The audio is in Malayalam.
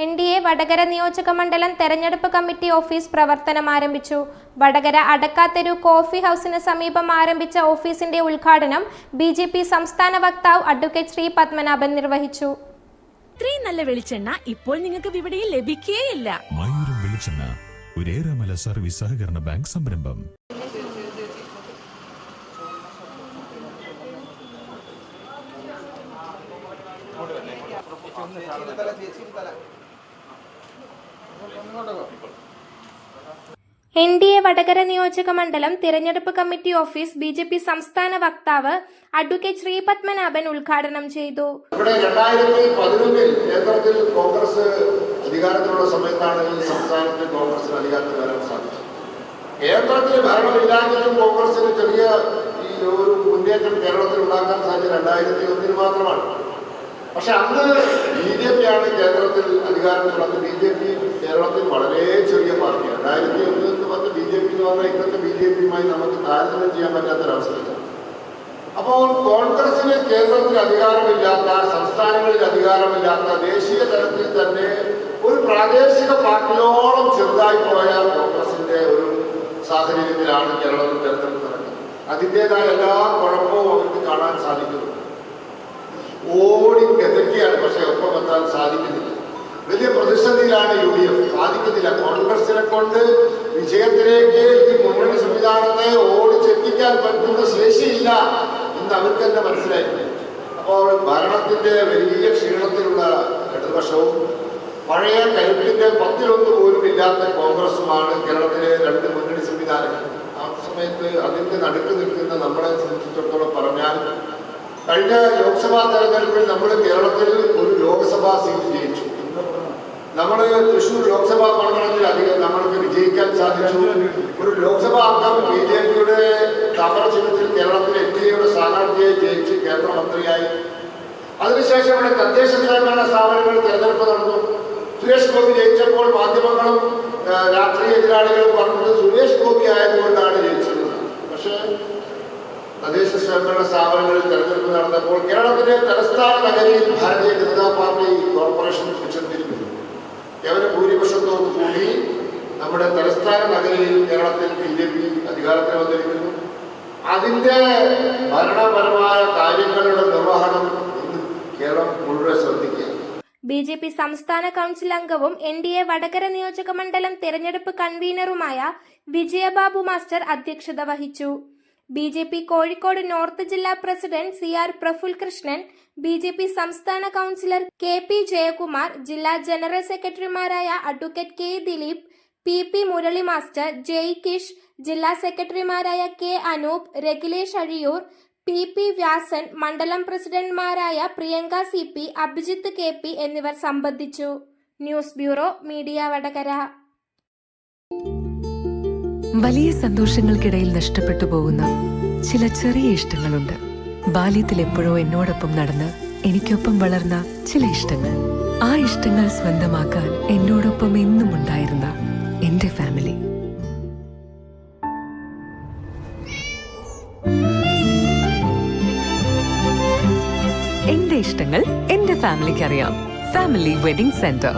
NDA വടകര നിയോജക മണ്ഡലം തെരഞ്ഞെടുപ്പ് കമ്മിറ്റി ഓഫീസ് പ്രവർത്തനം ആരംഭിച്ചു. വടകര അടക്കാത്തെരു കോഫി ഹൗസിന് സമീപം ആരംഭിച്ച ഓഫീസിന്റെ ഉദ്ഘാടനം BJP സംസ്ഥാന വക്താവ് അഡ്വക്കേറ്റ് ശ്രീ പത്മനാഭൻ നിർവഹിച്ചു. ഇത്രയും നല്ല വെളിച്ചെണ്ണ ഇപ്പോൾ നിങ്ങൾക്ക് വിപണിയിൽ ലഭിക്കുകയില്ല. മയൂരം വെളിച്ചെണ്ണ ഒരു ഏറെമല സർവീസ് സഹകരണ ബാങ്ക് സംരംഭം. NDA വടകര നിയോജക മണ്ഡലം തിരഞ്ഞെടുപ്പ് കമ്മിറ്റി ഓഫീസ് BJP സംസ്ഥാന വക്താവ് അഡ്വക്കേറ്റ് ശ്രീ പത്മനാഭൻ ഉദ്ഘാടനം ചെയ്തു. ഇവിടെ 2011 കേന്ദ്രത്തിൽ കോൺഗ്രസ് അധികാരത്തിലുള്ള സമയത്താണ് ഈ സംസ്ഥാനത്ത് കോൺഗ്രസിന് അധികാരത്തിൽ വരാൻ സാധിച്ചത്. കേന്ദ്രത്തിൽ ഭരണമില്ലാതെയും കോൺഗ്രസിന് ചെറിയ ഈ ഒരു മുന്നേറ്റം കേരളത്തിൽ ഉണ്ടാക്കാൻ സാധിച്ചത് 2001 മാത്രമാണ്. പക്ഷെ അന്ന് BJP ആണ് കേന്ദ്രത്തിൽ അധികാരത്തിലുള്ളത്. BJP കേരളത്തിൽ വളരെ ചെറിയ പാർട്ടിയാണ്. 2001 BJP എന്ന് പറഞ്ഞാൽ ഇന്നത്തെ BJPയുമായി നമുക്ക് താരതമ്യം ചെയ്യാൻ പറ്റാത്തൊരവസ്ഥയില്ല. അപ്പോൾ കോൺഗ്രസിന് കേന്ദ്രത്തിൽ അധികാരമില്ലാത്ത, സംസ്ഥാനങ്ങളിൽ അധികാരമില്ലാത്ത, ദേശീയ തലത്തിൽ തന്നെ ഒരു പ്രാദേശിക പാർട്ടിയോളം ചെറുതായി പോയ കോൺഗ്രസിന്റെ ഒരു സാഹചര്യത്തിലാണ് കേരളത്തിൽ തെരഞ്ഞെടുപ്പ് നടക്കുന്നത്. അതിൻ്റെതായ എല്ലാ കുഴപ്പവും അവർക്ക് കാണാൻ സാധിക്കുന്നു. ഓടി കെതക്കിയാണ്, പക്ഷെ ഒപ്പം എത്താൻ സാധിക്കുന്നില്ല. വലിയ പ്രതിസന്ധിയിലാണ് UDF. സാധിക്കുന്നില്ല. കോൺഗ്രസിനെ കൊണ്ട് വിജയത്തിലേക്ക് ഈ മുന്നണി സംവിധാനത്തെ ഓടിച്ചെത്തിക്കാൻ പറ്റുന്ന ശേഷിയില്ല എന്ന് അവർക്ക് തന്നെ മനസ്സിലായിട്ടുണ്ട്. അപ്പോൾ ഭരണത്തിന്റെ വലിയ ക്ഷീണത്തിലുള്ള ഇടതുപക്ഷവും പഴയ കരുത്തിന്റെ 10-1 പോലും ഇല്ലാത്ത കോൺഗ്രസുമാണ് കേരളത്തിലെ 2 മുന്നണി സംവിധാനങ്ങൾ. ആ സമയത്ത് അതിന്റെ നടുക്ക് നിൽക്കുന്ന നമ്മളെ സംബന്ധിച്ചിടത്തോളം പറഞ്ഞാൽ, കഴിഞ്ഞ ലോക്സഭാ തെരഞ്ഞെടുപ്പിൽ നമ്മൾ കേരളത്തിൽ ഒരു ലോക്സഭാ സീറ്റ് ജയിച്ചു. നമ്മൾ തൃശ്ശൂർ ലോക്സഭാ മണ്ഡലത്തിൽ നമ്മൾക്ക് വിജയിക്കാൻ സാധിച്ചു. ഒരു ലോക്സഭാ അംഗം BJPയുടെ താമര ചിഹ്നത്തിൽ കേരളത്തിലെ NDAയുടെ സ്ഥാനാർത്ഥിയെ ജയിച്ച് കേന്ദ്രമന്ത്രിയായി. അതിനുശേഷം ഇവിടെ തദ്ദേശ സ്വയംഭരണ സ്ഥാപനങ്ങളിൽ തെരഞ്ഞെടുപ്പ് നടന്നു. സുരേഷ് ഗോപി ജയിച്ചപ്പോൾ മാധ്യമങ്ങളും രാഷ്ട്രീയ എതിരാളികളും പറഞ്ഞത് സുരേഷ് ഗോപി ആയതുകൊണ്ടാണ് ജയിച്ചത്. പക്ഷേ തദ്ദേശ സ്വയംഭരണ സ്ഥാപനങ്ങളിൽ തെരഞ്ഞെടുപ്പ് നടന്നപ്പോൾ കേരളത്തിലെ തലസ്ഥാന നഗരിയിൽ ഭാരതീയ ജനതാ പാർട്ടി കോർപ്പറേഷൻ പിടിച്ചെടുത്തിരിക്കുന്നു. കേവല ഭൂരിപക്ഷത്തോടു കൂടി നമ്മുടെ തലസ്ഥാന നഗരിയിൽ കേരളത്തിൽ BJP അധികാരത്തിൽ വന്നിരിക്കുന്നു. അതിൻ്റെ ഭരണപരമായ കാര്യങ്ങളുടെ നിർവഹണം ഇന്ന് കേരളം മുഴുവൻ ശ്രദ്ധിക്കുക. BJP സംസ്ഥാന കൗൺസിൽ അംഗവും NDA വടകര നിയോജക മണ്ഡലം തെരഞ്ഞെടുപ്പ് കൺവീനറുമായ വിജയബാബു മാസ്റ്റർ അധ്യക്ഷത വഹിച്ചു. BJP കോഴിക്കോട് നോർത്ത് ജില്ലാ president CR Praful Krishnan, BJP സംസ്ഥാന കൗൺസിലർ KP ജയകുമാർ, ജില്ലാ ജനറൽ സെക്രട്ടറിമാരായ advocate K Dileep, PP Murali master, Jai Kish, ജില്ലാ സെക്രട്ടറിമാരായ K അനൂപ്, രഗിലേഷ് അഴിയൂർ, PP വ്യാസൻ, മണ്ഡലം പ്രസിഡന്റുമാരായ പ്രിയങ്ക CP, അഭിജിത്ത് KP എന്നിവർ സംബന്ധിച്ചു. News bureau media Vadakara. വലിയ സന്തോഷങ്ങൾക്കിടയിൽ നഷ്ടപ്പെട്ടു പോകുന്ന ചില ചെറിയ ഇഷ്ടങ്ങളുണ്ട്. ബാല്യത്തിൽ എപ്പോഴോ എന്നോടൊപ്പം നടന്ന് എനിക്കൊപ്പം വളർന്ന ചില ഇഷ്ടങ്ങൾ. ആ ഇഷ്ടങ്ങൾ സ്വന്തമാക്കാൻ എന്നോടൊപ്പം എന്നും ഉണ്ടായിരുന്ന എന്റെ ഫാമിലി. എന്റെ ഇഷ്ടങ്ങൾ എന്റെ ഫാമിലിക്ക് അറിയാം. Family wedding centre.